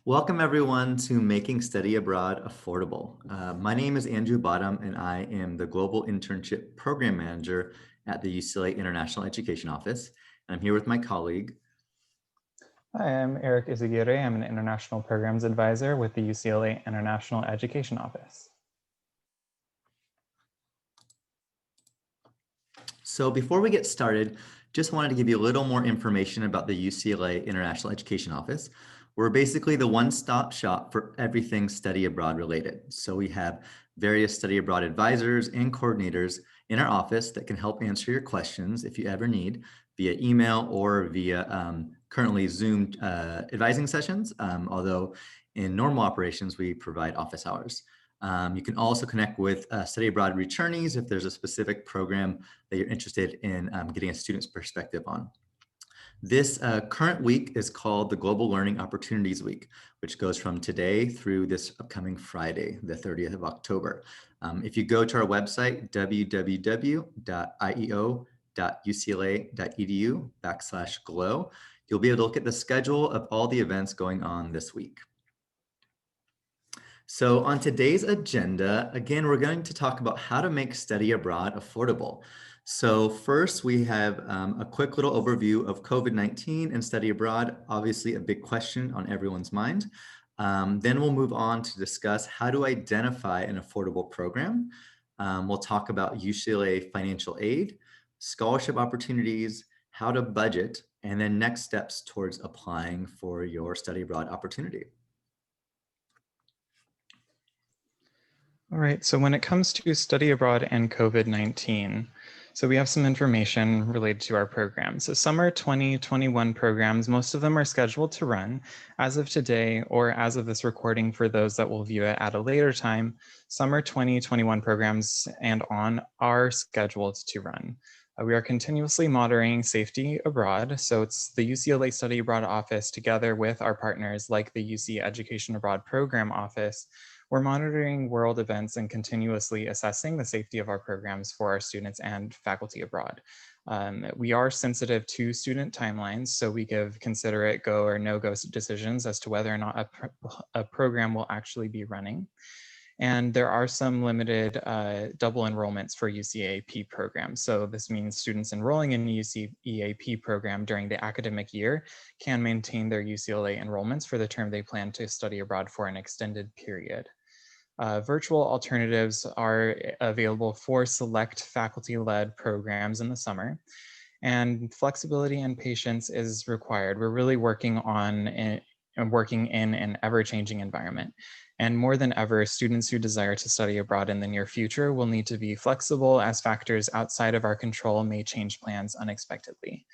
Welcome everyone to Making Study Abroad Affordable. My name is Andrew Bottom and I am the Global Internship Program Manager at the UCLA International Education Office. I'm here with my colleague. Hi, I'm Eric Izaguirre. I'm an International Programs Advisor with the UCLA International Education Office. So before we get started, just wanted to give you a little more information about the UCLA International Education Office. We're basically the one-stop shop for everything study abroad related. So we have various study abroad advisors and coordinators in our office that can help answer your questions if you ever need via email or via currently Zoom advising sessions, although in normal operations, we provide office hours. You can also connect with study abroad returnees if there's a specific program that you're interested in getting a student's perspective on. This current week is called the Global Learning Opportunities Week, which goes from today through this upcoming Friday, the 30th of October. If you go to our website, www.ieo.ucla.edu/glow, you'll be able to look at the schedule of all the events going on this week. So on today's agenda, again, we're going to talk about how to make study abroad affordable. So first, we have a quick little overview of COVID-19 and study abroad, obviously a big question on everyone's mind. Then we'll move on to discuss how to identify an affordable program. We'll talk about UCLA financial aid, scholarship opportunities, how to budget, and then next steps towards applying for your study abroad opportunity. All right, so when it comes to study abroad and COVID-19, so we have some information related to our program. So summer 2021 programs, most of them are scheduled to run as of today or as of this recording for those that will view it at a later time. Summer 2021 programs and on are scheduled to run. We are continuously monitoring safety abroad. So it's the UCLA Study Abroad Office together with our partners like the UC Education Abroad Program Office. We're monitoring world events and continuously assessing the safety of our programs for our students and faculty abroad. We are sensitive to student timelines, so we give considerate go or no-go decisions as to whether or not a program will actually be running. And there are some limited double enrollments for UCEAP programs. So this means students enrolling in the UCEAP program during the academic year can maintain their UCLA enrollments for the term they plan to study abroad for an extended period. Virtual alternatives are available for select faculty-led programs in the summer, and flexibility and patience is required. We're really working in an ever-changing environment. And more than ever, students who desire to study abroad in the near future will need to be flexible as factors outside of our control may change plans unexpectedly.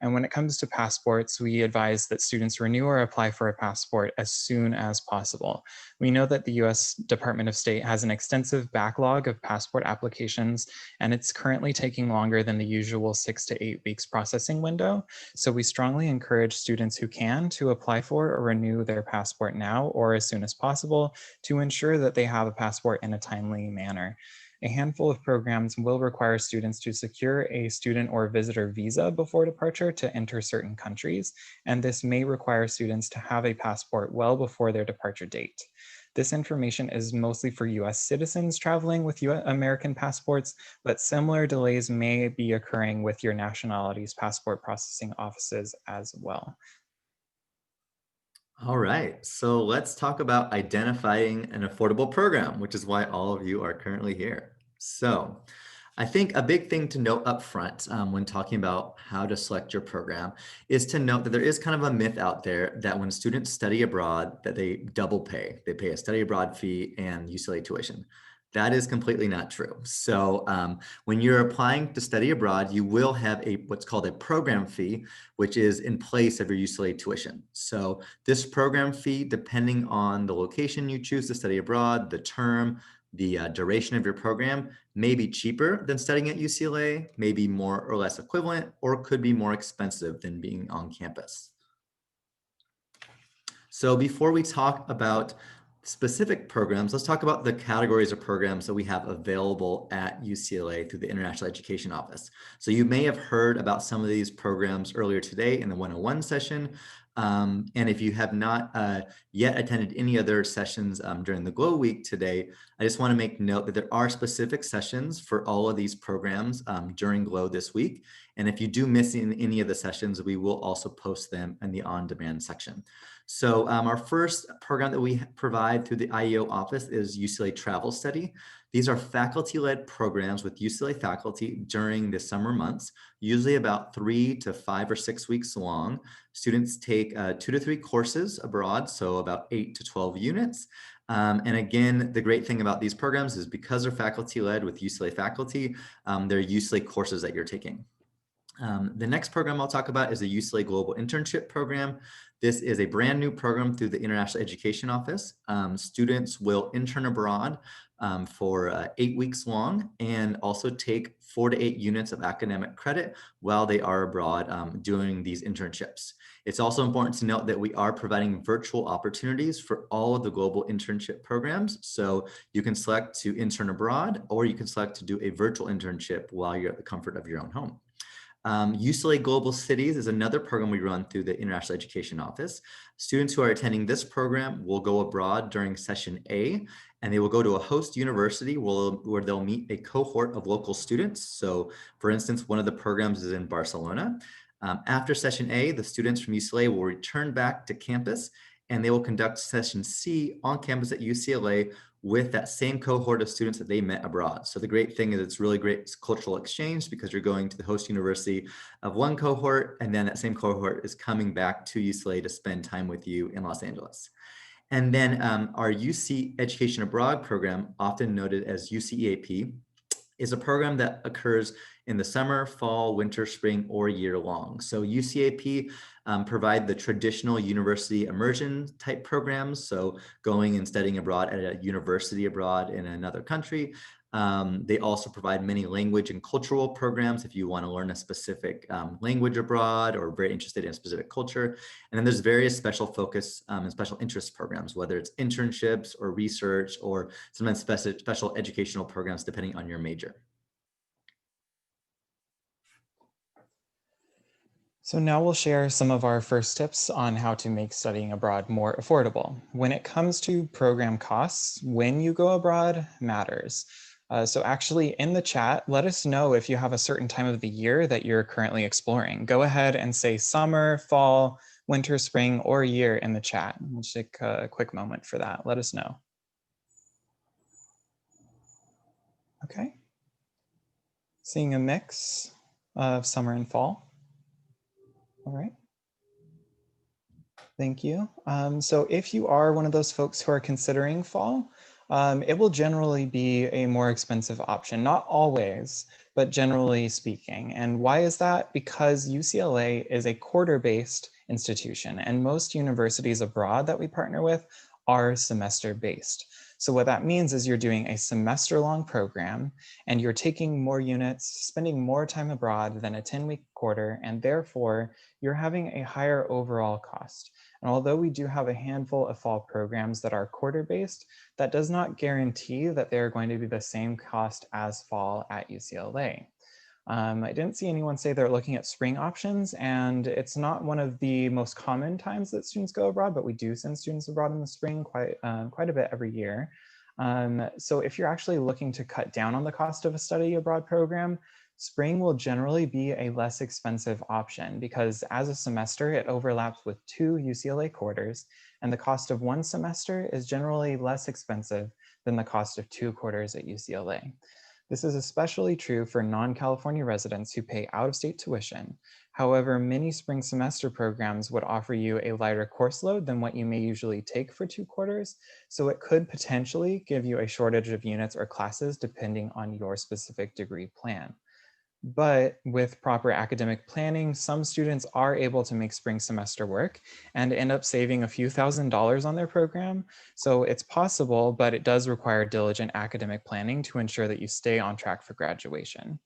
And when it comes to passports, we advise that students renew or apply for a passport as soon as possible. We know that the US Department of State has an extensive backlog of passport applications, and it's currently taking longer than the usual 6 to 8 weeks processing window. So we strongly encourage students who can to apply for or renew their passport now or as soon as possible to ensure that they have a passport in a timely manner. A handful of programs will require students to secure a student or visitor visa before departure to enter certain countries, and this may require students to have a passport well before their departure date. This information is mostly for US citizens traveling with American passports, but similar delays may be occurring with your nationality's passport processing offices as well. All right, so let's talk about identifying an affordable program, which is why all of you are currently here. So I think a big thing to note up front when talking about how to select your program is to note that there is kind of a myth out there that when students study abroad, that they double pay. They pay a study abroad fee and UCLA tuition. That is completely not true. So when you're applying to study abroad, you will have what's called a program fee, which is in place of your UCLA tuition. So this program fee, depending on the location you choose to study abroad, the term, the duration of your program, may be cheaper than studying at UCLA, may be more or less equivalent, or could be more expensive than being on campus. So before we talk about specific programs, let's talk about the categories of programs that we have available at UCLA through the International Education Office. So you may have heard about some of these programs earlier today in the 101 session. And if you have not yet attended any other sessions during the GLOW week today, I just want to make note that there are specific sessions for all of these programs during GLOW this week. And if you do miss any of the sessions, we will also post them in the on-demand section. So our first program that we provide through the IEO office is UCLA Travel Study. These are faculty-led programs with UCLA faculty during the summer months, usually about 3 to 5 or 6 weeks long. Students take 2 to 3 courses abroad, so about 8 to 12 units. And again, the great thing about these programs is because they're faculty-led with UCLA faculty, they're UCLA courses that you're taking. The next program I'll talk about is the UCLA Global Internship Program. This is a brand new program through the International Education Office. Students will intern abroad for 8 weeks long and also take 4 to 8 units of academic credit while they are abroad doing these internships. It's also important to note that we are providing virtual opportunities for all of the global internship programs. So you can select to intern abroad, or you can select to do a virtual internship while you're at the comfort of your own home. UCLA Global Cities is another program we run through the International Education Office. Students who are attending this program will go abroad during session A, and they will go to a host university where they'll meet a cohort of local students. So for instance, one of the programs is in Barcelona. After session A, the students from UCLA will return back to campus, and they will conduct session C on campus at UCLA with that same cohort of students that they met abroad. So the great thing is it's really great cultural exchange because you're going to the host university of one cohort, and then that same cohort is coming back to UCLA to spend time with you in Los Angeles. And then our UC Education Abroad program, often noted as UCEAP, is a program that occurs in the summer, fall, winter, spring, or year long. So UCAP provide the traditional university immersion type programs. So going and studying abroad at a university abroad in another country. They also provide many language and cultural programs if you want to learn a specific language abroad or very interested in a specific culture. And then there's various special focus and special interest programs, whether it's internships or research or sometimes special educational programs depending on your major. So now we'll share some of our first tips on how to make studying abroad more affordable. When it comes to program costs, when you go abroad matters. So actually in the chat, let us know if you have a certain time of the year that you're currently exploring. Go ahead and say summer, fall, winter, spring, or year in the chat. We'll take a quick moment for that. Let us know. Okay. Seeing a mix of summer and fall. All right. Thank you. So if you are one of those folks who are considering fall, it will generally be a more expensive option, not always, but generally speaking. And why is that? Because UCLA is a quarter-based institution, and most universities abroad that we partner with are semester-based. So what that means is you're doing a semester-long program, and you're taking more units, spending more time abroad than a 10-week quarter, and therefore you're having a higher overall cost. And although we do have a handful of fall programs that are quarter-based, that does not guarantee that they're going to be the same cost as fall at UCLA. I didn't see anyone say they're looking at spring options, and it's not one of the most common times that students go abroad, but we do send students abroad in the spring quite a bit every year. So if you're actually looking to cut down on the cost of a study abroad program, spring will generally be a less expensive option because as a semester, it overlaps with 2 UCLA quarters, and the cost of one semester is generally less expensive than the cost of 2 quarters at UCLA. This is especially true for non-California residents who pay out-of-state tuition. However, many spring semester programs would offer you a lighter course load than what you may usually take for 2 quarters, so it could potentially give you a shortage of units or classes depending on your specific degree plan. But with proper academic planning, some students are able to make spring semester work and end up saving a few $1,000s on their program. So it's possible, but it does require diligent academic planning to ensure that you stay on track for graduation.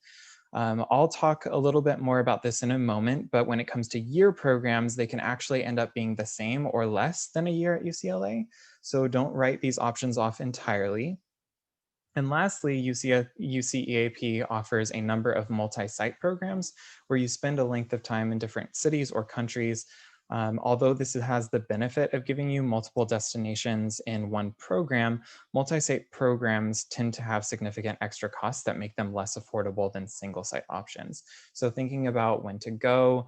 I'll talk a little bit more about this in a moment, but when it comes to year programs, they can actually end up being the same or less than a year at UCLA. So don't write these options off entirely. And lastly, UCEAP offers a number of multi-site programs where you spend a length of time in different cities or countries. Although this has the benefit of giving you multiple destinations in one program, multi-site programs tend to have significant extra costs that make them less affordable than single-site options. So thinking about when to go,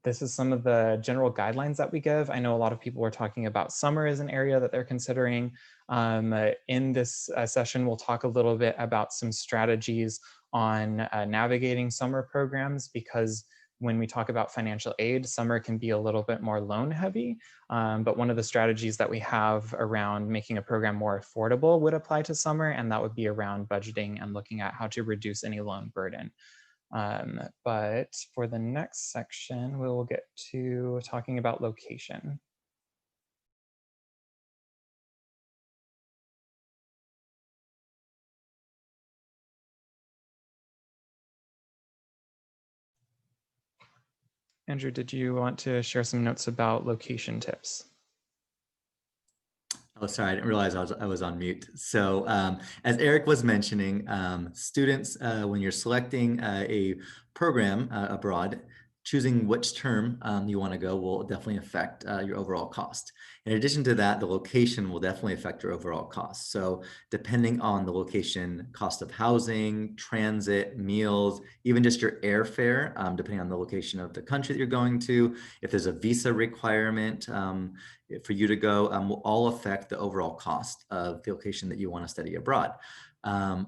this is some of the general guidelines that we give. I know a lot of people were talking about summer as an area that they're considering. In this session, we'll talk a little bit about some strategies on navigating summer programs, because when we talk about financial aid, summer can be a little bit more loan heavy. But one of the strategies that we have around making a program more affordable would apply to summer, and that would be around budgeting and looking at how to reduce any loan burden. But for the next section, we will get to talking about location. Andrew, did you want to share some notes about location tips? Oh, sorry, I didn't realize I was on mute. So as Eric was mentioning, students, when you're selecting a program abroad, choosing which term you want to go will definitely affect your overall cost. In addition to that, the location will definitely affect your overall cost. So depending on the location, cost of housing, transit, meals, even just your airfare, depending on the location of the country that you're going to, if there's a visa requirement, for you to go, will all affect the overall cost of the location that you want to study abroad.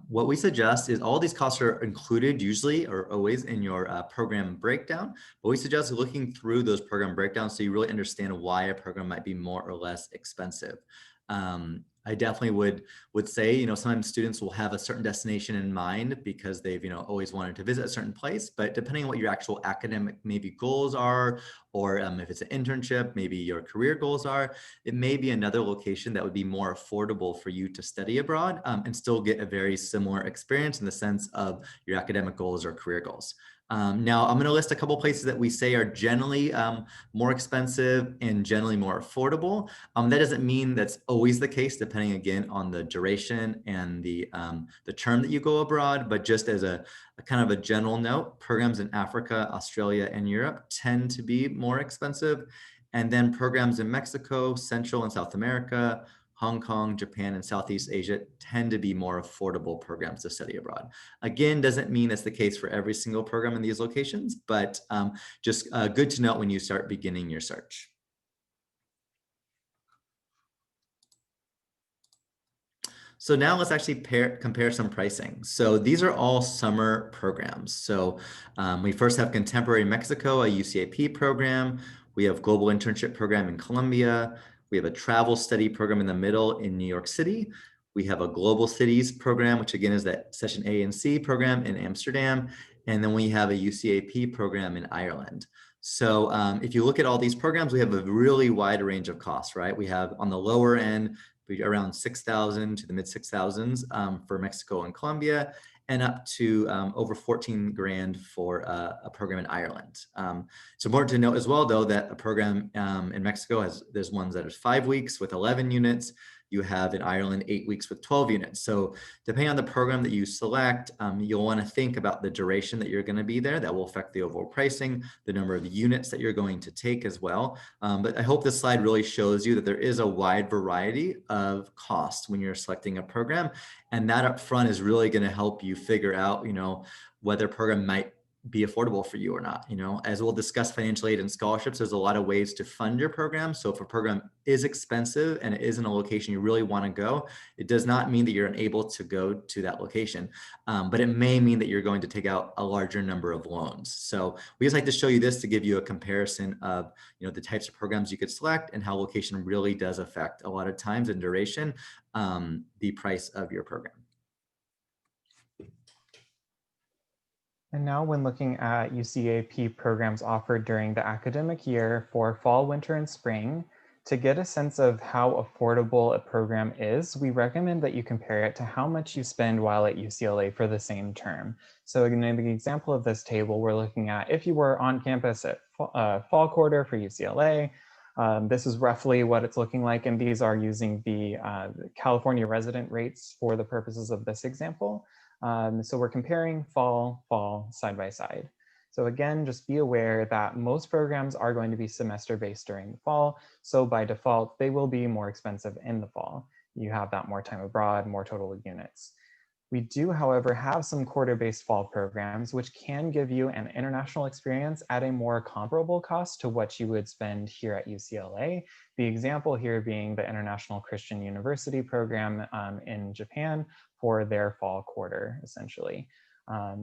What we suggest is all these costs are included usually or always in your program breakdown, but we suggest looking through those program breakdowns so you really understand why a program might be more or less expensive. I definitely would say, you know, sometimes students will have a certain destination in mind because they've, you know, always wanted to visit a certain place, but depending on what your actual academic maybe goals are, or if it's an internship, maybe your career goals are, it may be another location that would be more affordable for you to study abroad and still get a very similar experience in the sense of your academic goals or career goals. Now, I'm going to list a couple places that we say are generally more expensive and generally more affordable. That doesn't mean that's always the case, depending again on the duration and the term that you go abroad. But just as a kind of a general note, programs in Africa, Australia, and Europe tend to be more expensive. And then programs in Mexico, Central and South America, Hong Kong, Japan, and Southeast Asia tend to be more affordable programs to study abroad. Again, doesn't mean that's the case for every single program in these locations, but just good to note when you start beginning your search. So now let's actually compare some pricing. So these are all summer programs. So we first have Contemporary Mexico, a UCAP program. We have Global Internship Program in Colombia. We have a Travel Study Program in the middle in New York City. We have a Global Cities program, which again is that Session A and C program in Amsterdam. And then we have a UCAP program in Ireland. So if you look at all these programs, we have a really wide range of costs, right? We have on the lower end, around 6,000 to the mid 6,000s for Mexico and Colombia, and up to over 14 grand for a program in Ireland. It's important to note as well, though, that a program in Mexico there's ones that is 5 weeks with 11 units. You have in Ireland 8 weeks with 12 units. So depending on the program that you select, you'll want to think about the duration that you're going to be there. That will affect the overall pricing, the number of units that you're going to take as well. But I hope this slide really shows you that there is a wide variety of costs when you're selecting a program. And that up front is really going to help you figure out, you know, whether a program might be affordable for you or not. You know, as we'll discuss financial aid and scholarships, there's a lot of ways to fund your program. So if a program is expensive and it is in a location you really want to go, it does not mean that you're unable to go to that location, but it may mean that you're going to take out a larger number of loans. So we just like to show you this to give you a comparison of, you know, the types of programs you could select and how location really does affect a lot of times in duration, the price of your program. And now when looking at UCAP programs offered during the academic year for fall, winter, and spring, To get a sense of how affordable a program is, we recommend that you compare it to how much you spend while at UCLA for the same term. So in the example of this table, we're looking at if you were on campus at fall quarter for UCLA, this is roughly what it's looking like, and these are using the California resident rates for the purposes of this example. So we're comparing fall side by side. So again, just be aware that most programs are going to be semester-based during the fall. So by default, they will be more expensive in the fall. You have that more time abroad, more total units. We do, however, have some quarter-based fall programs, which can give you an international experience at a more comparable cost to what you would spend here at UCLA. The example here being the International Christian University program in Japan for their fall quarter, essentially.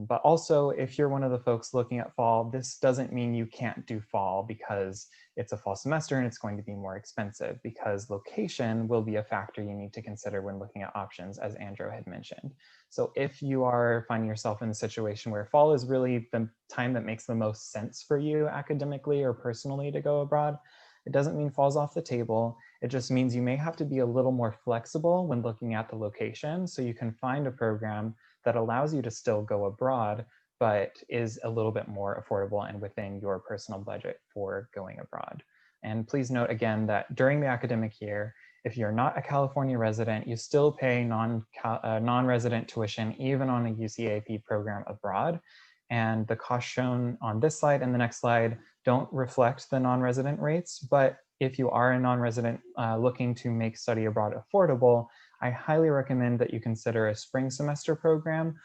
But also, if you're one of the folks looking at fall, this doesn't mean you can't do fall because it's a fall semester and it's going to be more expensive, because location will be a factor you need to consider when looking at options, as Andrew had mentioned. So if you are finding yourself in a situation where fall is really the time that makes the most sense for you academically or personally to go abroad, it doesn't mean fall's off the table. It just means you may have to be a little more flexible when looking at the location, so you can find a program that allows you to still go abroad, but is a little bit more affordable and within your personal budget for going abroad. And please note again that during the academic year, if you're not a California resident, you still pay non-resident tuition, even on a UCAP program abroad. And the costs shown on this slide and the next slide don't reflect the non-resident rates, but if you are a non-resident looking to make study abroad affordable, I highly recommend that you consider a spring semester program,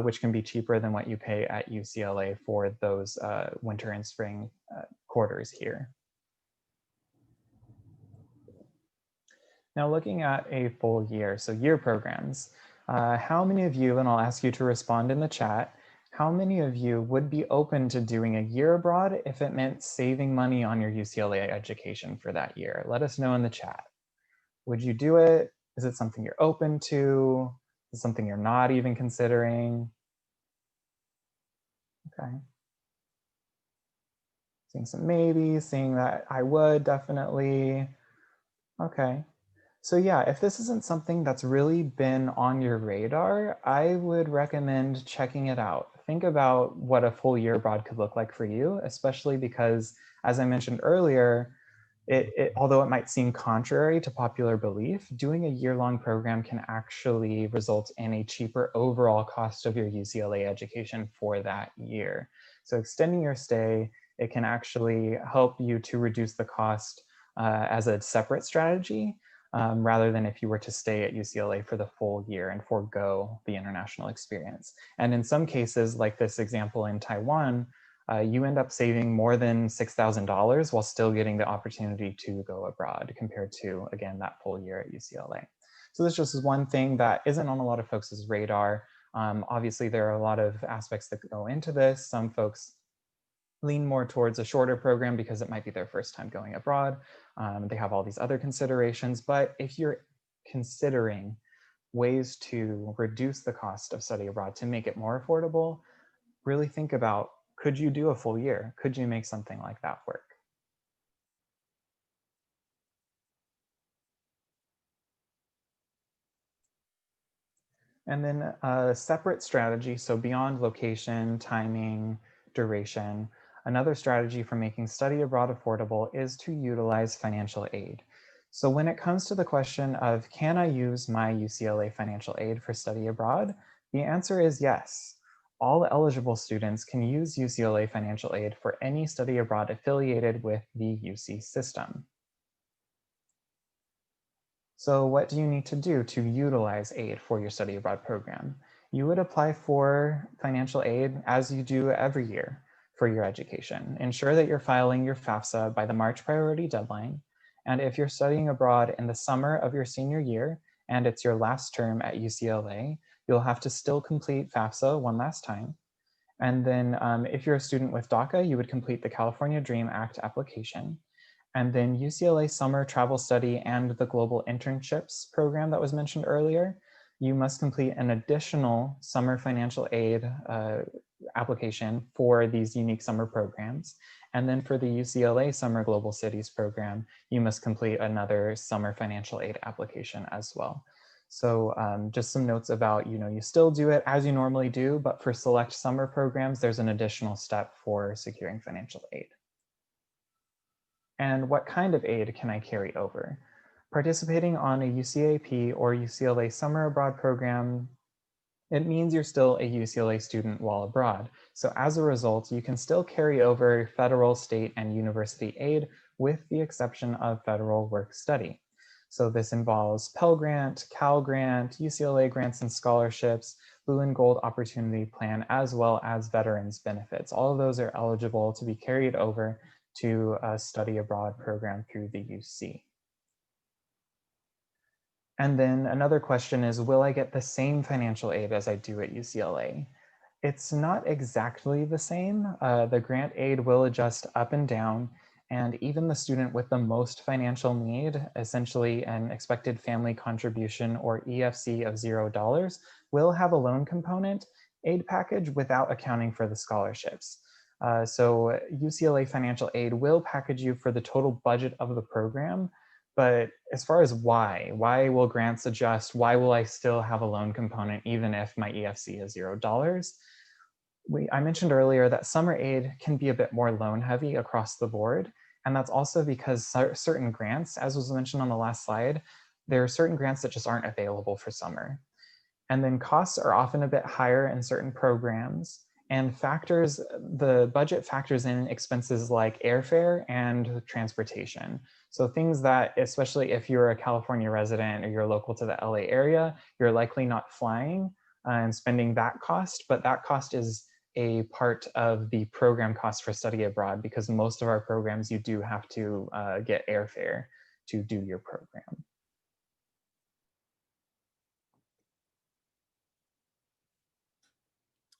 which can be cheaper than what you pay at UCLA for those winter and spring quarters here. Now looking at a full year, so year programs, how many of you, and I'll ask you to respond in the chat, how many of you would be open to doing a year abroad if it meant saving money on your UCLA education for that year? Let us know in the chat. Would you do it? Is it something you're open to? Is it something you're not even considering? Okay. Seeing some maybe, seeing that I would definitely. Okay. So yeah, if this isn't something that's really been on your radar, I would recommend checking it out. Think about what a full year abroad could look like for you, especially because, as I mentioned earlier, although it might seem contrary to popular belief, doing a year-long program can actually result in a cheaper overall cost of your UCLA education for that year. So extending your stay, it can actually help you to reduce the cost as a separate strategy, rather than if you were to stay at UCLA for the full year and forego the international experience. And in some cases, like this example in Taiwan, you end up saving more than $6,000 while still getting the opportunity to go abroad compared to, again, that full year at UCLA. So this just is one thing that isn't on a lot of folks' radar. Obviously, there are a lot of aspects that go into this. Some folks lean more towards a shorter program because it might be their first time going abroad. They have all these other considerations, but if you're considering ways to reduce the cost of study abroad to make it more affordable, really think about, could you do a full year? Could you make something like that work? And then a separate strategy, so beyond location, timing, duration, another strategy for making study abroad affordable is to utilize financial aid. So when it comes to the question of, can I use my UCLA financial aid for study abroad? The answer is yes. All eligible students can use UCLA financial aid for any study abroad affiliated with the UC system. So what do you need to do to utilize aid for your study abroad program? You would apply for financial aid as you do every year for your education. Ensure that you're filing your FAFSA by the March priority deadline. And if you're studying abroad in the summer of your senior year and it's your last term at UCLA, you'll have to still complete FAFSA one last time. And then if you're a student with DACA, you would complete the California DREAM Act application. And then UCLA Summer Travel Study and the Global Internships program that was mentioned earlier, you must complete an additional summer financial aid application for these unique summer programs. And then for the UCLA Summer Global Cities program, you must complete another summer financial aid application as well. So just some notes about, you still do it as you normally do, but for select summer programs, there's an additional step for securing financial aid. And what kind of aid can I carry over? Participating on a UCAP or UCLA Summer Abroad program, it means you're still a UCLA student while abroad. So as a result, you can still carry over federal, state, and university aid with the exception of federal work study. So this involves Pell Grant, Cal Grant, UCLA grants and scholarships, Blue and Gold Opportunity Plan, as well as veterans benefits. All of those are eligible to be carried over to a study abroad program through the UC. And then another question is, will I get the same financial aid as I do at UCLA? It's not exactly the same. The grant aid will adjust up and down, and even the student with the most financial need, essentially an expected family contribution or EFC of $0, will have a loan component aid package without accounting for the scholarships. So UCLA financial aid will package you for the total budget of the program. But as far as why will grants adjust? Why will I still have a loan component even if my EFC is $0? I mentioned earlier that summer aid can be a bit more loan heavy across the board. And that's also because certain grants, as was mentioned on the last slide, there are certain grants that just aren't available for summer. And then costs are often a bit higher in certain programs. And the budget factors in expenses like airfare and transportation. So things that, especially if you're a California resident or you're local to the LA area, you're likely not flying and spending that cost, but that cost is a part of the program cost for study abroad, because most of our programs, you do have to get airfare to do your program.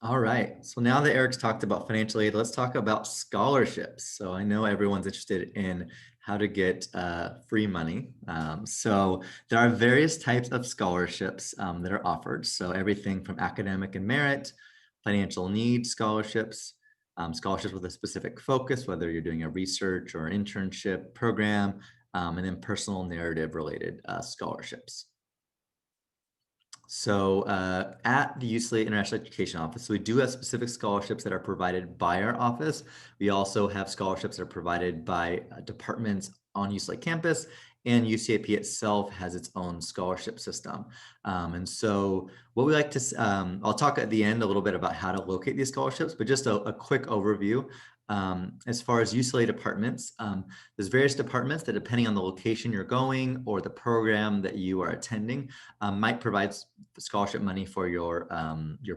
All right, so now that Eric's talked about financial aid, let's talk about scholarships. So I know everyone's interested in how to get free money. So there are various types of scholarships that are offered. So everything from academic and merit, financial need scholarships, scholarships with a specific focus, whether you're doing a research or an internship program, and then personal narrative related scholarships. So at the UCLA International Education Office, we do have specific scholarships that are provided by our office. We also have scholarships that are provided by departments on UCLA campus, and UCAP itself has its own scholarship system. And so what we like to, I'll talk at the end a little bit about how to locate these scholarships, but just a quick overview. As far as UCLA departments, there's various departments that, depending on the location you're going or the program that you are attending, might provide scholarship money for your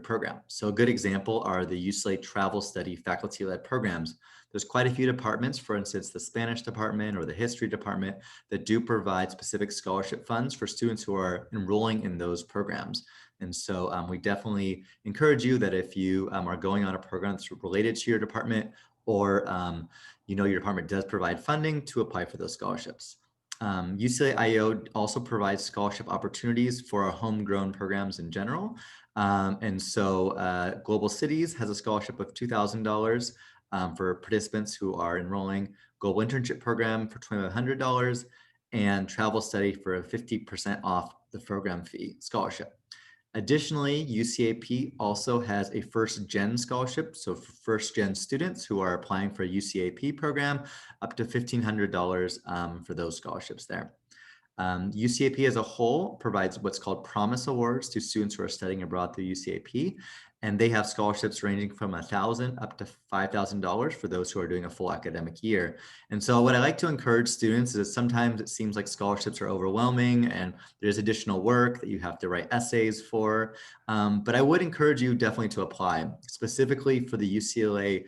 program. So a good example are the UCLA Travel Study faculty-led programs. There's quite a few departments, for instance, the Spanish department or the history department, that do provide specific scholarship funds for students who are enrolling in those programs. And so we definitely encourage you that if you are going on a program that's related to your department, or your department does provide funding, to apply for those scholarships. UCLA IO also provides scholarship opportunities for our homegrown programs in general. And so Global Cities has a scholarship of $2,000 for participants who are enrolling, Global Internship Program for $2,500, and Travel Study for a 50% off the program fee scholarship. Additionally, UCAP also has a first gen scholarship. So for first gen students who are applying for a UCAP program, up to $1,500 for those scholarships there. UCAP as a whole provides what's called Promise Awards to students who are studying abroad through UCAP. And they have scholarships ranging from $1,000 up to $5,000 for those who are doing a full academic year. And so what I like to encourage students is, sometimes it seems like scholarships are overwhelming and there's additional work that you have to write essays for. But I would encourage you definitely to apply, specifically for the UCLA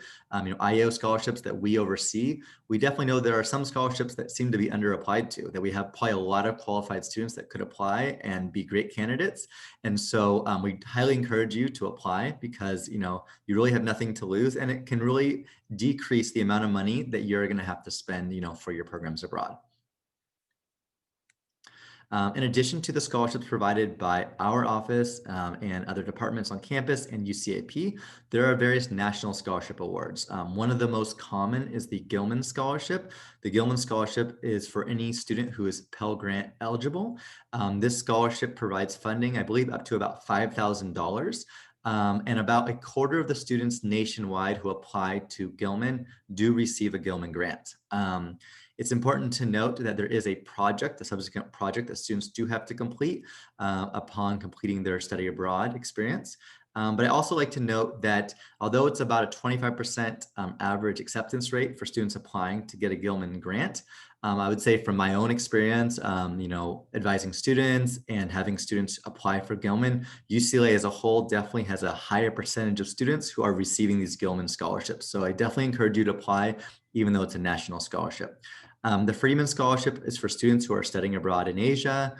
IO scholarships that we oversee. We definitely know there are some scholarships that seem to be underapplied to, that we have probably a lot of qualified students that could apply and be great candidates. And so we highly encourage you to apply, because you really have nothing to lose, and it can really decrease the amount of money that you're going to have to spend for your programs abroad. In addition to the scholarships provided by our office and other departments on campus and UCAP, there are various national scholarship awards. One of the most common is the Gilman Scholarship. The Gilman Scholarship is for any student who is Pell Grant eligible. This scholarship provides funding, I believe, up to about $5,000. And about a quarter of the students nationwide who apply to Gilman do receive a Gilman grant. It's important to note that there is a project, a subsequent project that students do have to complete upon completing their study abroad experience. But I also like to note that although it's about a 25% average acceptance rate for students applying to get a Gilman grant, I would say from my own experience, advising students and having students apply for Gilman, UCLA as a whole definitely has a higher percentage of students who are receiving these Gilman scholarships. So I definitely encourage you to apply, even though it's a national scholarship. The Freeman Scholarship is for students who are studying abroad in Asia.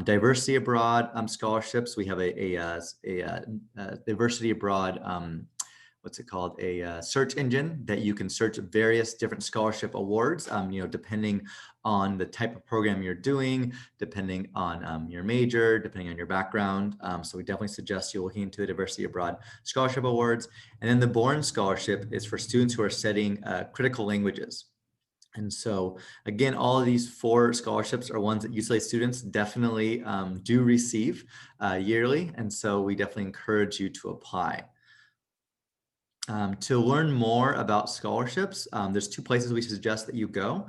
Diversity Abroad scholarships, we have a Diversity Abroad, what's it called, a search engine that you can search various different scholarship awards, depending on the type of program you're doing, depending on your major, depending on your background. So we definitely suggest you looking into the Diversity Abroad Scholarship Awards. And then the Bourne Scholarship is for students who are studying critical languages. And so, again, all of these 4 scholarships are ones that UCLA students definitely do receive yearly. And so we definitely encourage you to apply. To learn more about scholarships, there's 2 places we suggest that you go.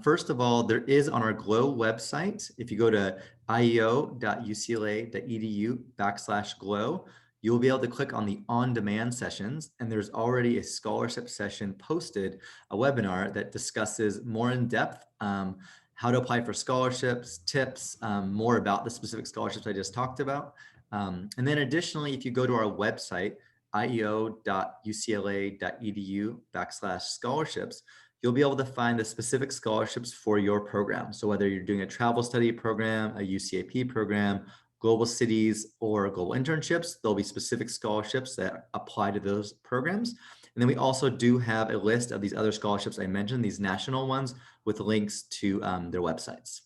First of all, there is on our GLOW website, if you go to ieo.ucla.edu/GLOW, you'll be able to click on the on-demand sessions, and there's already a scholarship session posted, a webinar that discusses more in depth how to apply for scholarships, tips, more about the specific scholarships I just talked about. And then additionally, if you go to our website, ieo.ucla.edu/scholarships, you'll be able to find the specific scholarships for your program. So whether you're doing a travel study program, a UCAP program, global cities, or global internships, there'll be specific scholarships that apply to those programs. And then we also do have a list of these other scholarships I mentioned, these national ones, with links to their websites.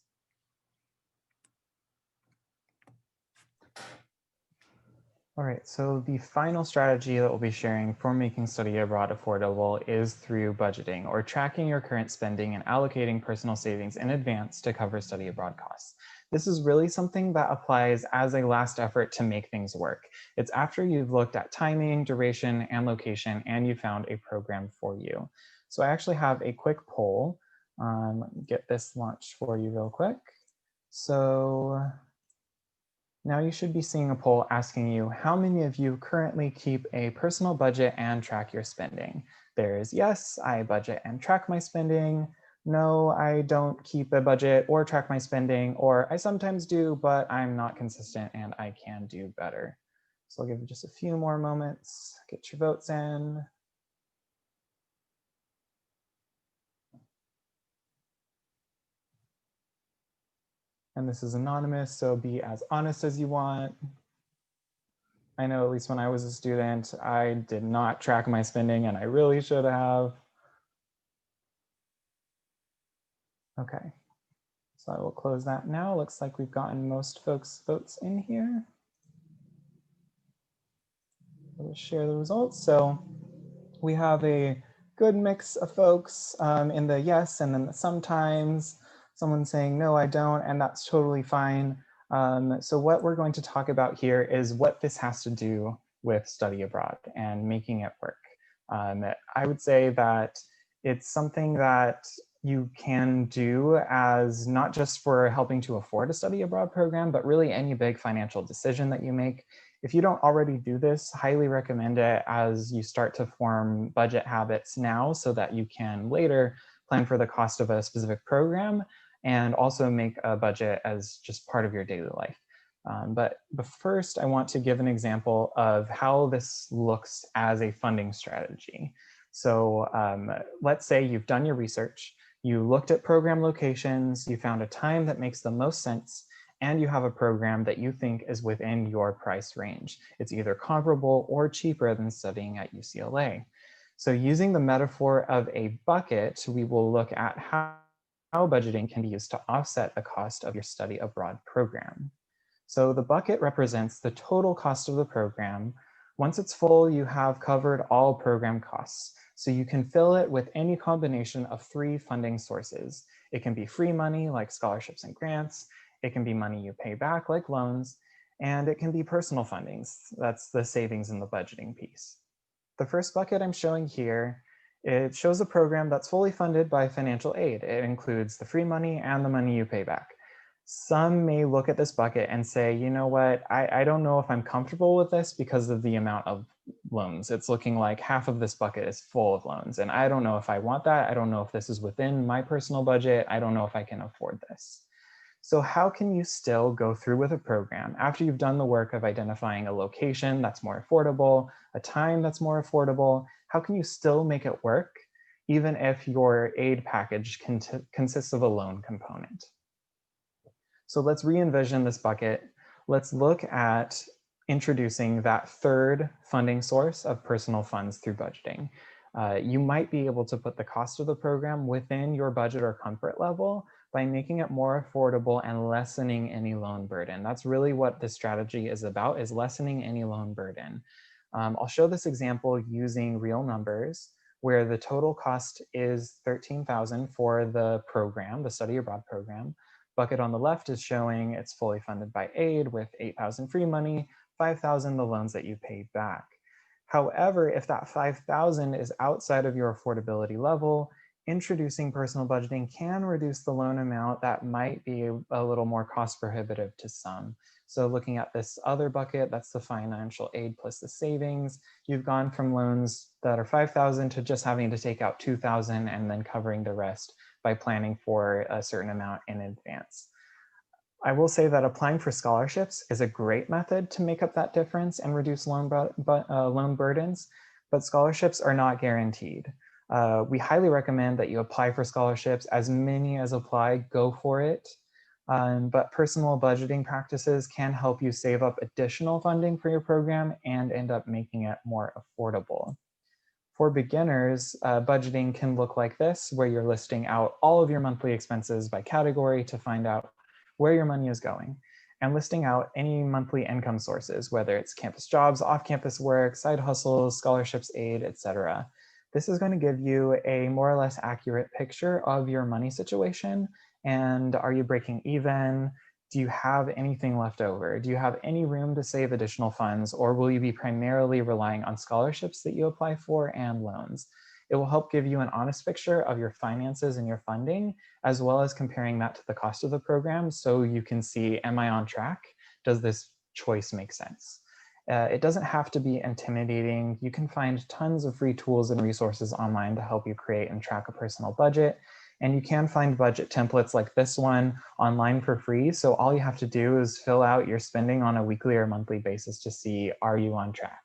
All right, so the final strategy that we'll be sharing for making study abroad affordable is through budgeting, or tracking your current spending and allocating personal savings in advance to cover study abroad costs. This is really something that applies as a last effort to make things work. It's after you've looked at timing, duration, and location, and you found a program for you. So I actually have a quick poll. Let me get this launched for you real quick. So now you should be seeing a poll asking you how many of you currently keep a personal budget and track your spending. There's yes, I budget and track my spending. No, I don't keep a budget or track my spending, or I sometimes do, but I'm not consistent and I can do better. So I'll give you just a few more moments, get your votes in. And this is anonymous, so be as honest as you want. I know at least when I was a student, I did not track my spending and I really should have. Okay, so I will close that now. Looks like we've gotten most folks' votes in here. We'll share the results. So we have a good mix of folks in the yes and then the sometimes, someone saying no, I don't, and that's totally fine. So what we're going to talk about here is what this has to do with study abroad and making it work. I would say that it's something that you can do as not just for helping to afford a study abroad program, but really any big financial decision that you make. If you don't already do this, highly recommend it as you start to form budget habits now so that you can later plan for the cost of a specific program and also make a budget as just part of your daily life. But first, I want to give an example of how this looks as a funding strategy. So let's say you've done your research, you looked at program locations, you found a time that makes the most sense, and you have a program that you think is within your price range. It's either comparable or cheaper than studying at UCLA. So using the metaphor of a bucket, we will look at how budgeting can be used to offset the cost of your study abroad program. So the bucket represents the total cost of the program. Once it's full, you have covered all program costs. So you can fill it with any combination of 3 funding sources. It can be free money like scholarships and grants. It can be money you pay back like loans. And it can be personal fundings. That's the savings in the budgeting piece. The first bucket I'm showing here, it shows a program that's fully funded by financial aid. It includes the free money and the money you pay back. Some may look at this bucket and say, you know what, I don't know if I'm comfortable with this because of the amount of loans. It's looking like half of this bucket is full of loans. And I don't know if I want that. I don't know if this is within my personal budget. I don't know if I can afford this. So how can you still go through with a program after you've done the work of identifying a location that's more affordable, a time that's more affordable? How can you still make it work even if your aid package consists of a loan component? So let's re-envision this bucket. Let's look at introducing that third funding source of personal funds through budgeting. You might be able to put the cost of the program within your budget or comfort level by making it more affordable and lessening any loan burden. That's really what this strategy is about, is lessening any loan burden. I'll show this example using real numbers where the total cost is $13,000 for the program, the study abroad program. Bucket on the left is showing it's fully funded by aid with $8,000 free money, $5,000 the loans that you paid back. However, if that $5,000 is outside of your affordability level, introducing personal budgeting can reduce the loan amount that might be a little more cost prohibitive to some. So looking at this other bucket, that's the financial aid plus the savings, you've gone from loans that are $5,000 to just having to take out $2,000 and then covering the rest by planning for a certain amount in advance. I will say that applying for scholarships is a great method to make up that difference and reduce loan burdens, but scholarships are not guaranteed. We highly recommend that you apply for scholarships. As many as apply, go for it. But personal budgeting practices can help you save up additional funding for your program and end up making it more affordable. For beginners, budgeting can look like this, where you're listing out all of your monthly expenses by category to find out where your money is going, and listing out any monthly income sources, whether it's campus jobs, off-campus work, side hustles, scholarships, aid, etc. This is going to give you a more or less accurate picture of your money situation. And are you breaking even? Do you have anything left over? Do you have any room to save additional funds, or will you be primarily relying on scholarships that you apply for and loans? It will help give you an honest picture of your finances and your funding, as well as comparing that to the cost of the program so you can see, am I on track? Does this choice make sense? It doesn't have to be intimidating. You can find tons of free tools and resources online to help you create and track a personal budget. And you can find budget templates like this one online for free. So all you have to do is fill out your spending on a weekly or monthly basis to see, are you on track?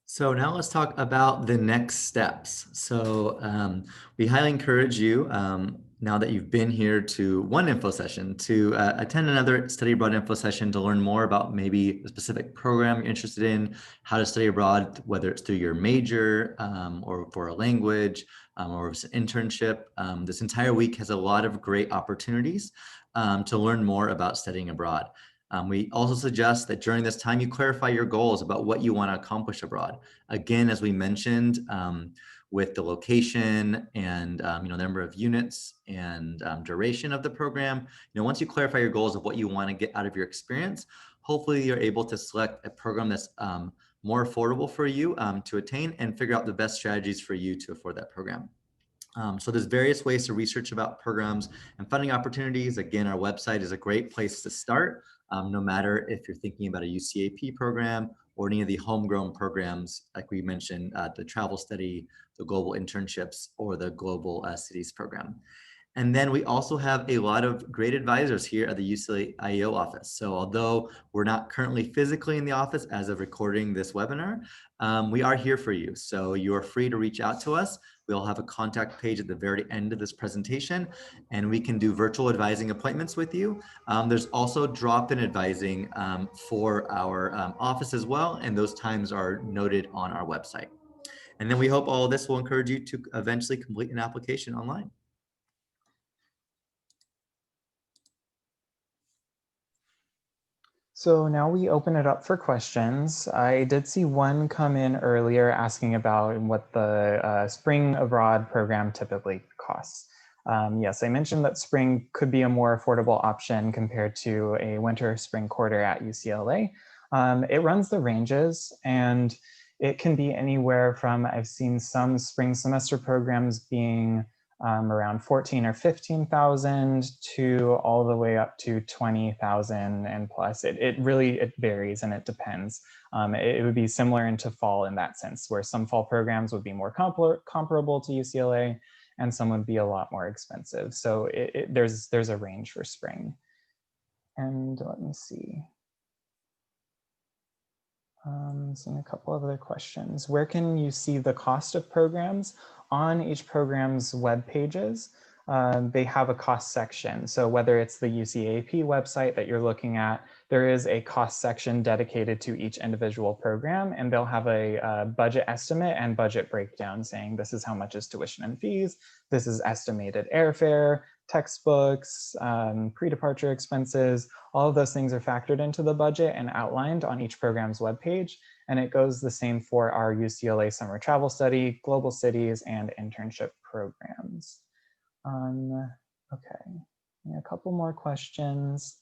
So now let's talk about the next steps. So we highly encourage you, now that you've been here to one info session, to attend another study abroad info session to learn more about maybe a specific program you're interested in, how to study abroad, whether it's through your major or for a language or it's an internship. This entire week has a lot of great opportunities to learn more about studying abroad. We also suggest that during this time, you clarify your goals about what you want to accomplish abroad. Again, as we mentioned, with the location and the number of units and duration of the program, once you clarify your goals of what you want to get out of your experience, hopefully you're able to select a program that's more affordable for you to attain and figure out the best strategies for you to afford that program. So there's various ways to research about programs and funding opportunities. Again, our website is a great place to start, no matter if you're thinking about a UCAP program or any of the homegrown programs, like we mentioned, the travel study, the global internships, or the global cities program. And then we also have a lot of great advisors here at the UCLA IEO office. So although we're not currently physically in the office as of recording this webinar, we are here for you. So you are free to reach out to us. We'll have a contact page at the very end of this presentation, and we can do virtual advising appointments with you. There's also drop-in advising for our office as well, and those times are noted on our website. And then we hope all of this will encourage you to eventually complete an application online. So now we open it up for questions. I did see one come in earlier asking about what the Spring Abroad program typically costs. Yes, I mentioned that spring could be a more affordable option compared to a winter spring quarter at UCLA. It runs the ranges, and it can be anywhere from, I've seen some spring semester programs being around 14 or 15,000 to all the way up to 20,000 and plus. It really varies and it depends. It would be similar into fall in that sense, where some fall programs would be more comparable to UCLA and some would be a lot more expensive. So there's a range for spring. And let me see. Seeing a couple of other questions. Where can you see the cost of programs? On each program's web pages, they have a cost section. So whether it's the UCAP website that you're looking at, there is a cost section dedicated to each individual program, and they'll have a budget estimate and budget breakdown saying this is how much is tuition and fees, this is estimated airfare, textbooks, pre-departure expenses. All of those things are factored into the budget and outlined on each program's webpage. And it goes the same for our UCLA Summer Travel Study, Global Cities, and internship programs. Okay, a couple more questions.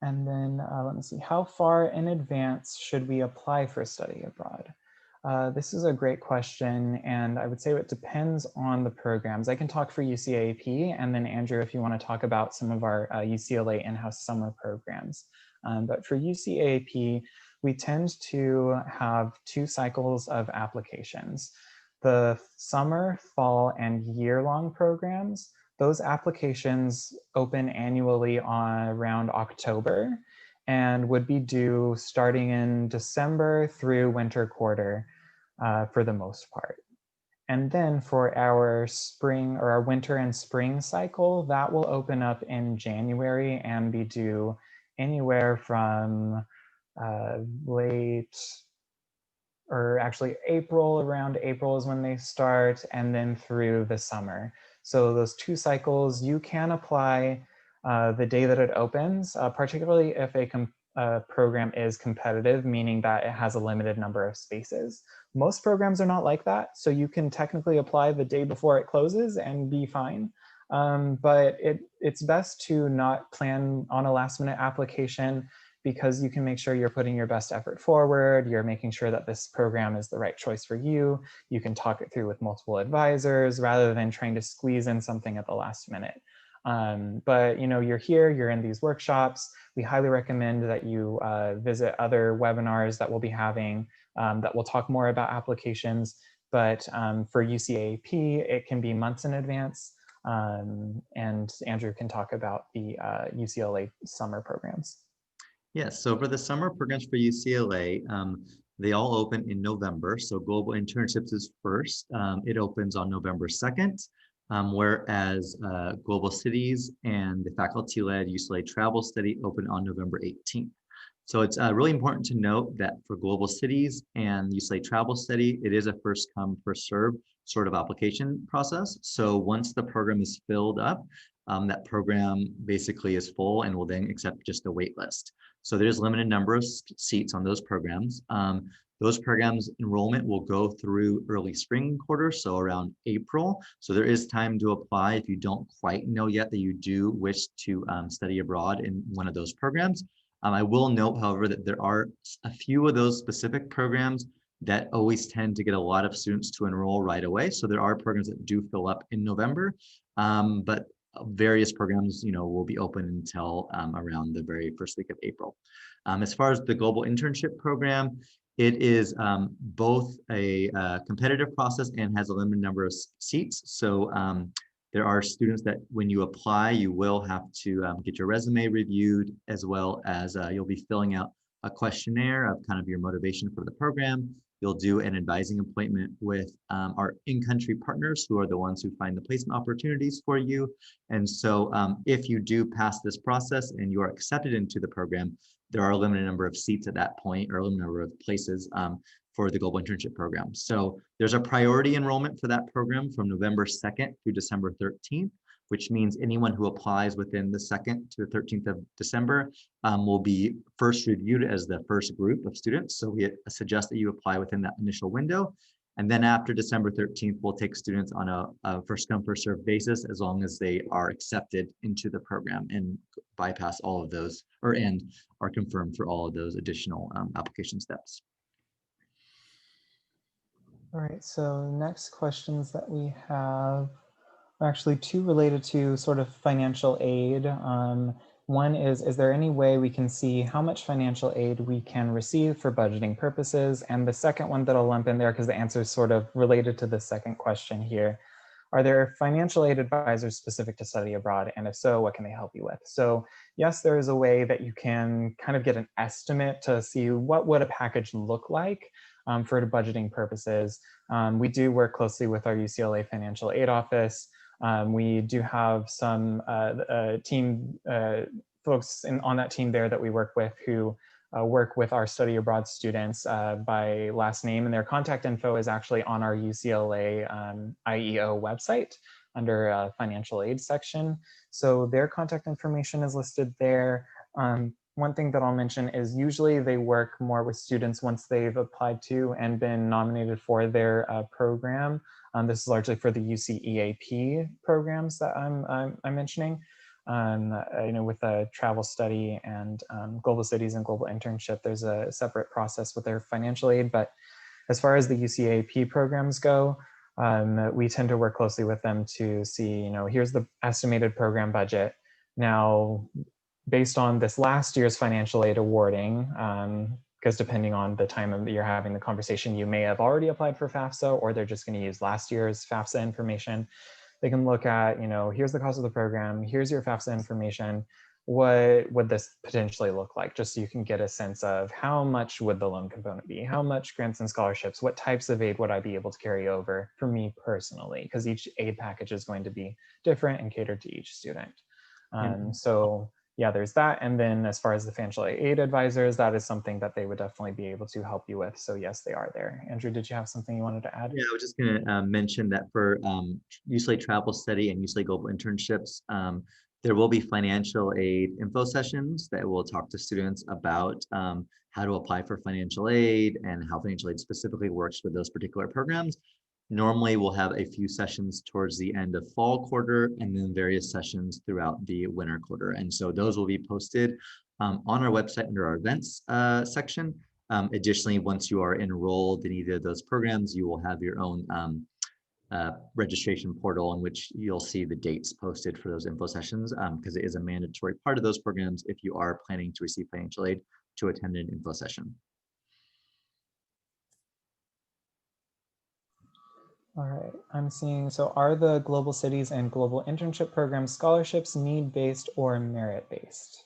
And then let me see, how far in advance should we apply for study abroad? This is a great question, and I would say it depends on the programs. I can talk for UCAP, and then Andrew, if you want to talk about some of our UCLA in-house summer programs. But for UCAP, we tend to have 2 cycles of applications. The summer, fall, and year-long programs, those applications open annually on around October and would be due starting in December through winter quarter for the most part. And then for our spring or our winter and spring cycle, that will open up in January and be due anywhere from late, or actually April, around April is when they start, and then through the summer. So those 2 cycles, you can apply the day that it opens, particularly if a program is competitive, meaning that it has a limited number of spaces. Most programs are not like that, so you can technically apply the day before it closes and be fine. But it's best to not plan on a last-minute application, because you can make sure you're putting your best effort forward, you're making sure that this program is the right choice for you, you can talk it through with multiple advisors rather than trying to squeeze in something at the last minute. But you're here, you're in these workshops. We highly recommend that you visit other webinars that we'll be having that will talk more about applications. But for UCAP, it can be months in advance. And Andrew can talk about the UCLA summer programs. Yes, so for the summer programs for UCLA, they all open in November. So Global Internships is first. It opens on November 2nd, whereas Global Cities and the faculty-led UCLA Travel Study open on November 18th. So it's really important to note that for Global Cities and UCLA Travel Study, it is a first come, first serve sort of application process. So once the program is filled up, that program basically is full and will then accept just a wait list. So there's a limited number of seats on those programs. Those programs enrollment will go through early spring quarter, so around April. So there is time to apply if you don't quite know yet that you do wish to study abroad in one of those programs. I will note, however, that there are a few of those specific programs that always tend to get a lot of students to enroll right away. So there are programs that do fill up in November, but various programs, will be open until around the very first week of April. As far as the Global Internship Program, it is both a competitive process and has a limited number of seats. So There are students that when you apply, you will have to get your resume reviewed, as well as you'll be filling out a questionnaire of kind of your motivation for the program. You'll do an advising appointment with our in-country partners, who are the ones who find the placement opportunities for you. And so if you do pass this process and you are accepted into the program, there are a limited number of seats at that point, or a limited number of places for the Global Internship Program. So there's a priority enrollment for that program from November 2nd through December 13th, which means anyone who applies within the 2nd to the 13th of December will be first reviewed as the first group of students. So we suggest that you apply within that initial window. And then after December 13th, we'll take students on a first come, first served basis, as long as they are accepted into the program and bypass all of those, and are confirmed for all of those additional application steps. All right, so next questions that we have are actually two related to sort of financial aid. One is there any way we can see how much financial aid we can receive for budgeting purposes? And the second one that I'll lump in there, because the answer is sort of related to the second question here. Are there financial aid advisors specific to study abroad? And if so, what can they help you with? So yes, there is a way that you can kind of get an estimate to see what would a package look like for budgeting purposes. We do work closely with our UCLA financial aid office. We do have some team folks on that team there that we work with who work with our study abroad students by last name, and their contact info is actually on our UCLA IEO website under financial aid section. So their contact information is listed there. One thing that I'll mention is usually they work more with students once they've applied to and been nominated for their program. This is largely for the UCEAP programs that I'm mentioning. With a travel study and global studies and global internship, there's a separate process with their financial aid. But as far as the UCAP programs go, we tend to work closely with them to see, here's the estimated program budget. Now, based on this last year's financial aid awarding, because depending on the time that you're having the conversation, you may have already applied for FAFSA, or they're just going to use last year's FAFSA information. They can look at, here's the cost of the program, here's your FAFSA information, what would this potentially look like? Just so you can get a sense of how much would the loan component be, how much grants and scholarships, what types of aid would I be able to carry over for me personally, because each aid package is going to be different and catered to each student. So yeah, there's that. And then as far as the financial aid advisors, that is something that they would definitely be able to help you with. So yes, they are there. Andrew, did you have something you wanted to add? Yeah, I was just going to mention that for UCLA Travel Study and UCLA Global Internships, there will be financial aid info sessions that will talk to students about how to apply for financial aid and how financial aid specifically works for those particular programs. Normally, we'll have a few sessions towards the end of fall quarter and then various sessions throughout the winter quarter. And so those will be posted on our website under our events section. Additionally, once you are enrolled in either of those programs, you will have your own registration portal in which you'll see the dates posted for those info sessions, because it is a mandatory part of those programs if you are planning to receive financial aid to attend an info session. All right, I'm seeing, so are the global cities and global internship programs scholarships need-based or merit-based?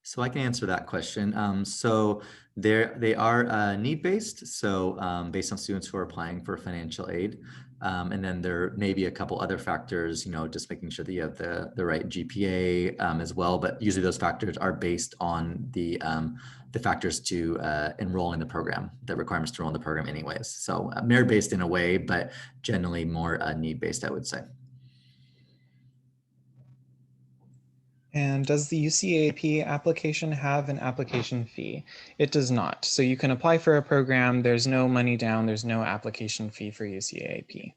So I can answer that question. So they are need-based, so based on students who are applying for financial aid. And then there may be a couple other factors, just making sure that you have the right GPA as well. But usually those factors are based on the factors to enroll in the program, the requirements to enroll in the program anyways. So merit-based in a way, but generally more need-based, I would say. And does the UCAP application have an application fee? It does not. So you can apply for a program. There's no money down. There's no application fee for UCAP.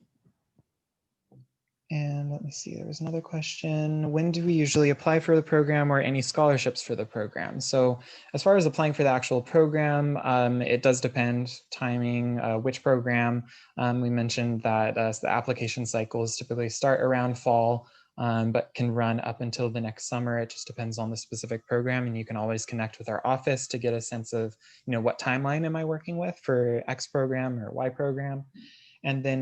And let me see, there was another question. When do we usually apply for the program or any scholarships for the program? So as far as applying for the actual program, it does depend timing, which program. We mentioned that the application cycles typically start around fall, but can run up until the next summer. It just depends on the specific program, and you can always connect with our office to get a sense of, what timeline am I working with for X program or Y program. And then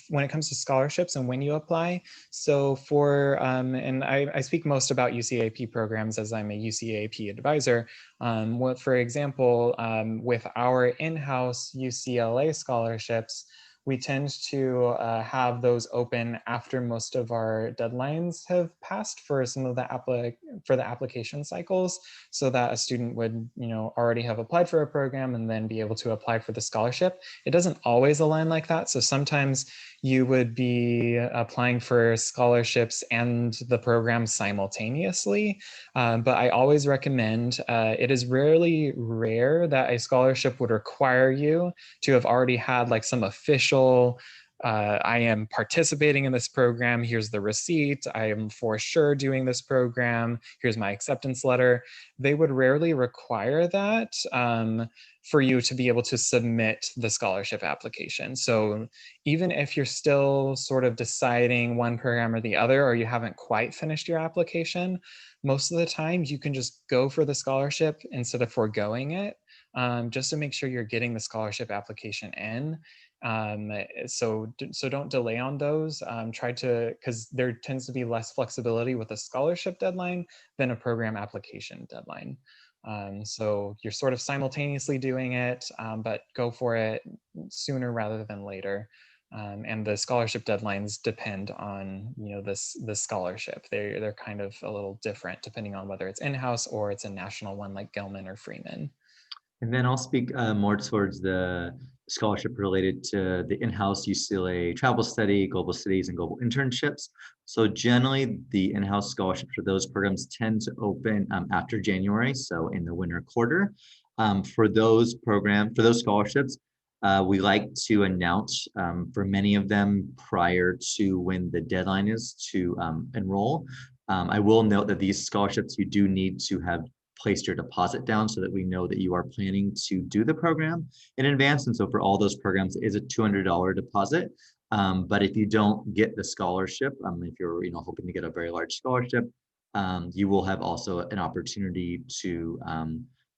when it comes to scholarships and when you apply, so for, and I speak most about UCAP programs as I'm a UCAP advisor. For example, with our in-house UCLA scholarships, we tend to have those open after most of our deadlines have passed for some of the application cycles, so that a student would, already have applied for a program and then be able to apply for the scholarship. It doesn't always align like that. So sometimes you would be applying for scholarships and the program simultaneously. But I always recommend, it is rare that a scholarship would require you to have already had like some official, I am participating in this program, here's the receipt, I am for sure doing this program, here's my acceptance letter. They would rarely require that for you to be able to submit the scholarship application. So even if you're still sort of deciding one program or the other, or you haven't quite finished your application, most of the time you can just go for the scholarship instead of foregoing it, just to make sure you're getting the scholarship application in. So don't delay on those. Because there tends to be less flexibility with a scholarship deadline than a program application deadline. So you're sort of simultaneously doing it, but go for it sooner rather than later. And the scholarship deadlines depend on, the scholarship. They're kind of a little different depending on whether it's in-house or it's a national one like Gelman or Freeman. And then I'll speak more towards the scholarship related to the in-house UCLA travel study, global studies, and global internships. So generally, the in-house scholarships for those programs tend to open after January, so in the winter quarter. For those scholarships, we like to announce for many of them prior to when the deadline is to enroll. I will note that these scholarships, you do need to have placed your deposit down so that we know that you are planning to do the program in advance. And so for all those programs, it is a $200 deposit. But if you don't get the scholarship, if you're hoping to get a very large scholarship, you will have also an opportunity to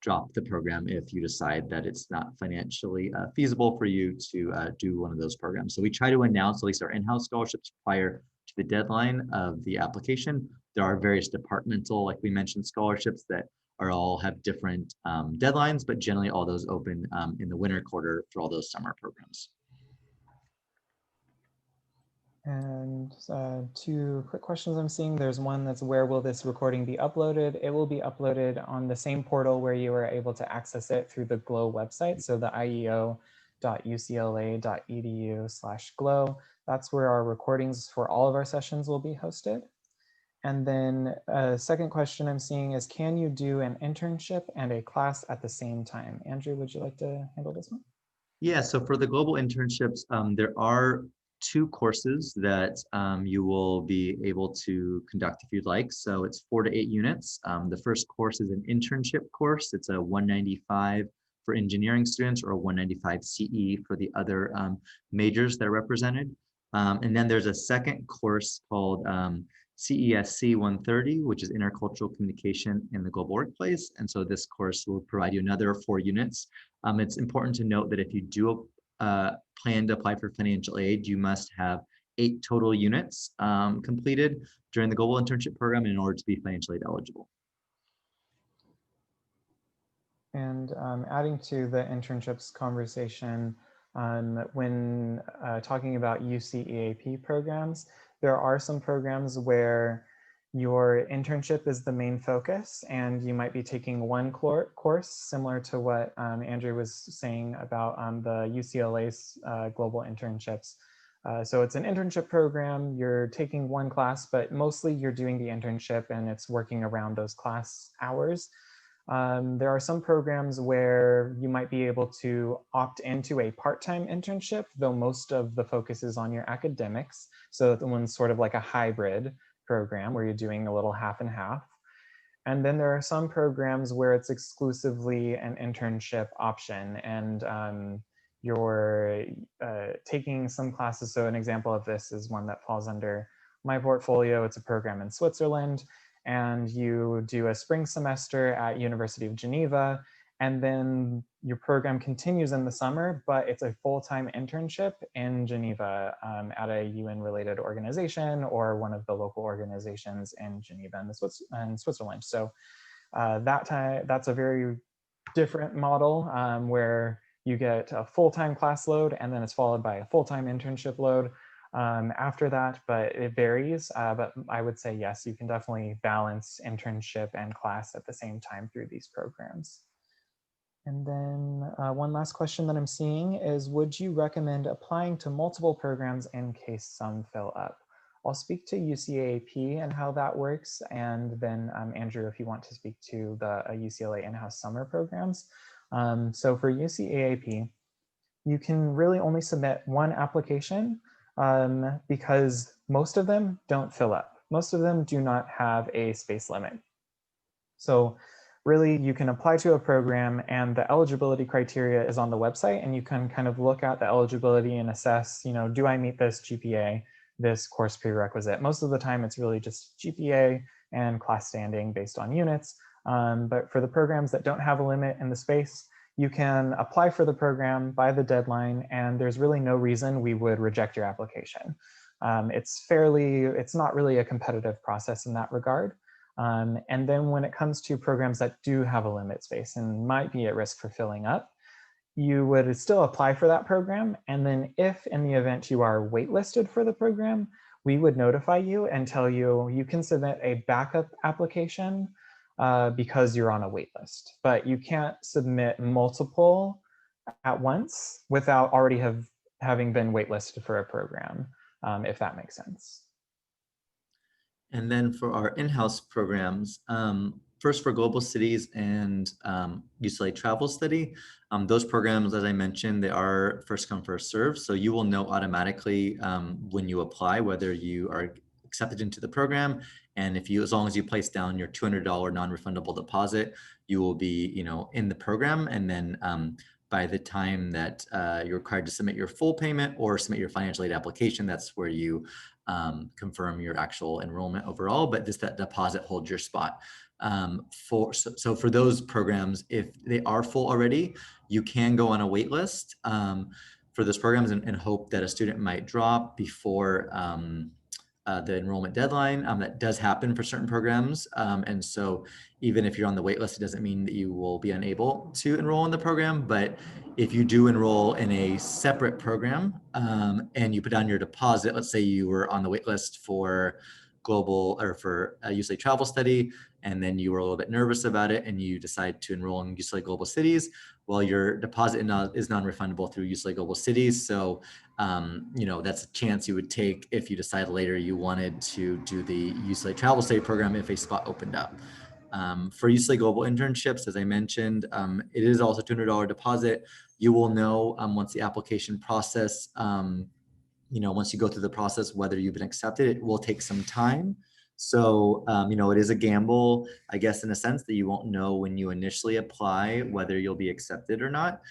drop the program if you decide that it's not financially feasible for you to do one of those programs. So we try to announce at least our in-house scholarships prior to the deadline of the application. There are various departmental, like we mentioned, scholarships that all have different deadlines, but generally all those open in the winter quarter for all those summer programs. And two quick questions I'm seeing. There's one that's, where will this recording be uploaded? It will be uploaded on the same portal where you were able to access it through the GLOW website. So the ieo.ucla.edu/GLOW. That's where our recordings for all of our sessions will be hosted. And then a second question I'm seeing is, can you do an internship and a class at the same time? Andrew, would you like to handle this one? Yeah, so for the global internships, there are 2 courses that you will be able to conduct if you'd like. So it's 4 to 8 units. The first course is an internship course. It's a 195 for engineering students, or a 195 CE for the other majors that are represented. And then there's a second course called CESC 130, which is intercultural communication in the global workplace. And so this course will provide you another 4 units. It's important to note that if you do plan to apply for financial aid, you must have 8 total units completed during the global internship program in order to be financial aid eligible. And adding to the internships conversation, when talking about UCEAP programs, there are some programs where your internship is the main focus, and you might be taking one course, similar to what Andrew was saying about the UCLA's global internships. So it's an internship program, you're taking one class, but mostly you're doing the internship and it's working around those class hours. There are some programs where you might be able to opt into a part-time internship, though most of the focus is on your academics. So the one's sort of like a hybrid program where you're doing a little half and half. And then there are some programs where it's exclusively an internship option, and you're taking some classes. So an example of this is one that falls under my portfolio. It's a program in Switzerland, and you do a spring semester at University of Geneva, And then your program continues in the summer, but it's a full-time internship in Geneva at a UN-related organization or one of the local organizations in Geneva in Switzerland. So that's a very different model where you get a full-time class load and then it's followed by a full-time internship load after that, but it varies. But I would say, yes, you can definitely balance internship and class at the same time through these programs. And then one last question that I'm seeing is, would you recommend applying to multiple programs in case some fill up? I'll speak to UCAP and how that works. And then Andrew, if you want to speak to the UCLA in-house summer programs. So for UCAP, you can really only submit one application because most of them don't fill up. Most of them do not have a space limit. So really, you can apply to a program and the eligibility criteria is on the website, and you can kind of look at the eligibility and assess, do I meet this GPA, this course prerequisite? Most of the time, it's really just GPA and class standing based on units. But for the programs that don't have a limit in the space, you can apply for the program by the deadline, and there's really no reason we would reject your application. It's not really a competitive process in that regard. And then when it comes to programs that do have a limit space and might be at risk for filling up, you would still apply for that program. And then if in the event you are waitlisted for the program, we would notify you and tell you you can submit a backup application because you're on a wait list. But you can't submit multiple at once without already having been waitlisted for a program, if that makes sense. And then for our in-house programs, first for Global Cities and UCLA Travel Study, those programs, as I mentioned, they are first come, first serve. So you will know automatically when you apply whether you are accepted into the program. And as long as you place down your $200 non-refundable deposit, you will be, in the program. And then by the time that you're required to submit your full payment or submit your financial aid application, that's where you confirm your actual enrollment overall, but just that deposit holds your spot. So for those programs, if they are full already, you can go on a wait list for those programs and hope that a student might drop before the enrollment deadline. That does happen for certain programs. And so even if you're on the wait list, it doesn't mean that you will be unable to enroll in the program. But if you do enroll in a separate program and you put down your deposit, let's say you were on the wait list for global or for a UCLA travel study, and then you were a little bit nervous about it and you decide to enroll in UCLA Global Cities, well, your deposit is non-refundable through UCLA Global Cities. So that's a chance you would take if you decide later you wanted to do the UCLA Travel Study program if a spot opened up. For UCLA Global Internships, as I mentioned, it is also $200 deposit. You will know once the application process, once you go through the process, whether you've been accepted. It will take some time. So, it is a gamble, I guess, in a sense that you won't know when you initially apply whether you'll be accepted or not.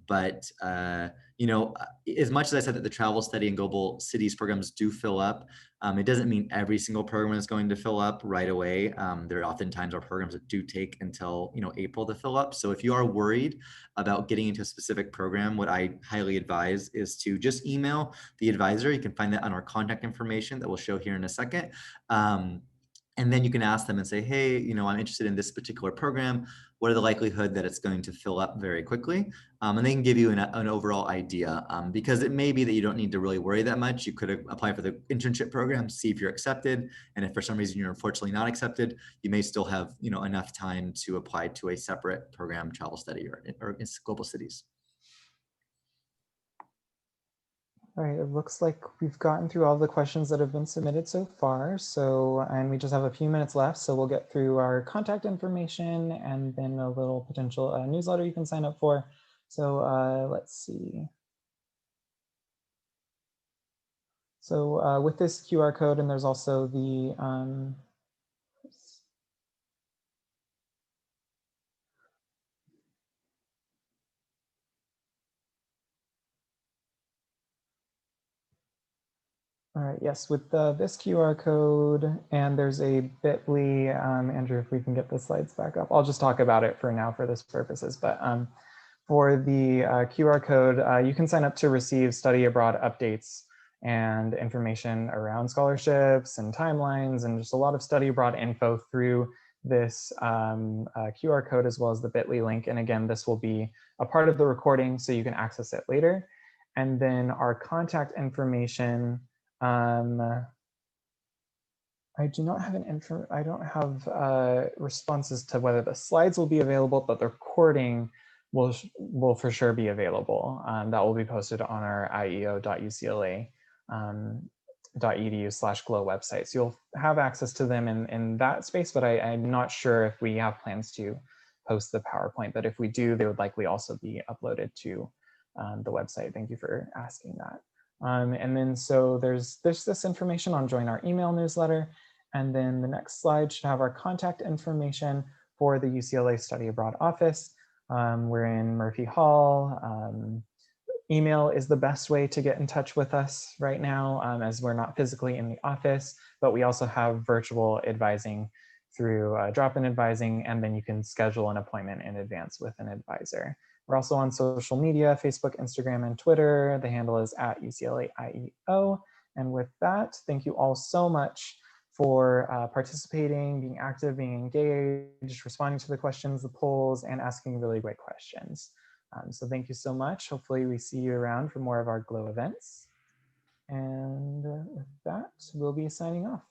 But as much as I said that the travel study and global cities programs do fill up, it doesn't mean every single program is going to fill up right away. There oftentimes are programs that do take until April to fill up. So if you are worried about getting into a specific program, what I highly advise is to just email the advisor. You can find that on our contact information that we'll show here in a second. And then you can ask them and say, hey, I'm interested in this particular program. What are the likelihood that it's going to fill up very quickly? And they can give you an overall idea because it may be that you don't need to really worry that much. You could apply for the internship program, see if you're accepted. And if for some reason you're unfortunately not accepted, you may still have enough time to apply to a separate program, travel study or global cities. All right, it looks like we've gotten through all the questions that have been submitted so far. And we just have a few minutes left. So we'll get through our contact information and then a little potential newsletter you can sign up for. So let's see. So with this QR code, and there's also the All right, yes, with this QR code, and there's a bit.ly, Andrew, if we can get the slides back up. I'll just talk about it for now for this purposes, but for the QR code, you can sign up to receive study abroad updates and information around scholarships and timelines and just a lot of study abroad info through this QR code as well as the bit.ly link. And again, this will be a part of the recording so you can access it later. And then our contact information, I do not have I don't have responses to whether the slides will be available, but the recording will for sure be available. That will be posted on our ieo.ucla.edu/glow website. So you'll have access to them in that space, but I'm not sure if we have plans to post the PowerPoint, but if we do, they would likely also be uploaded to the website. Thank you for asking that. And then so there's this information on join our email newsletter. And then the next slide should have our contact information for the UCLA Study Abroad office. We're in Murphy Hall. Email is the best way to get in touch with us right now, as we're not physically in the office, but we also have virtual advising through drop-in advising, and then you can schedule an appointment in advance with an advisor. We're also on social media, Facebook, Instagram, and Twitter. The handle is @UCLA-IEO. And with that, thank you all so much for participating, being active, being engaged, responding to the questions, the polls, and asking really great questions. So thank you so much. Hopefully we see you around for more of our GLOW events. And with that, we'll be signing off.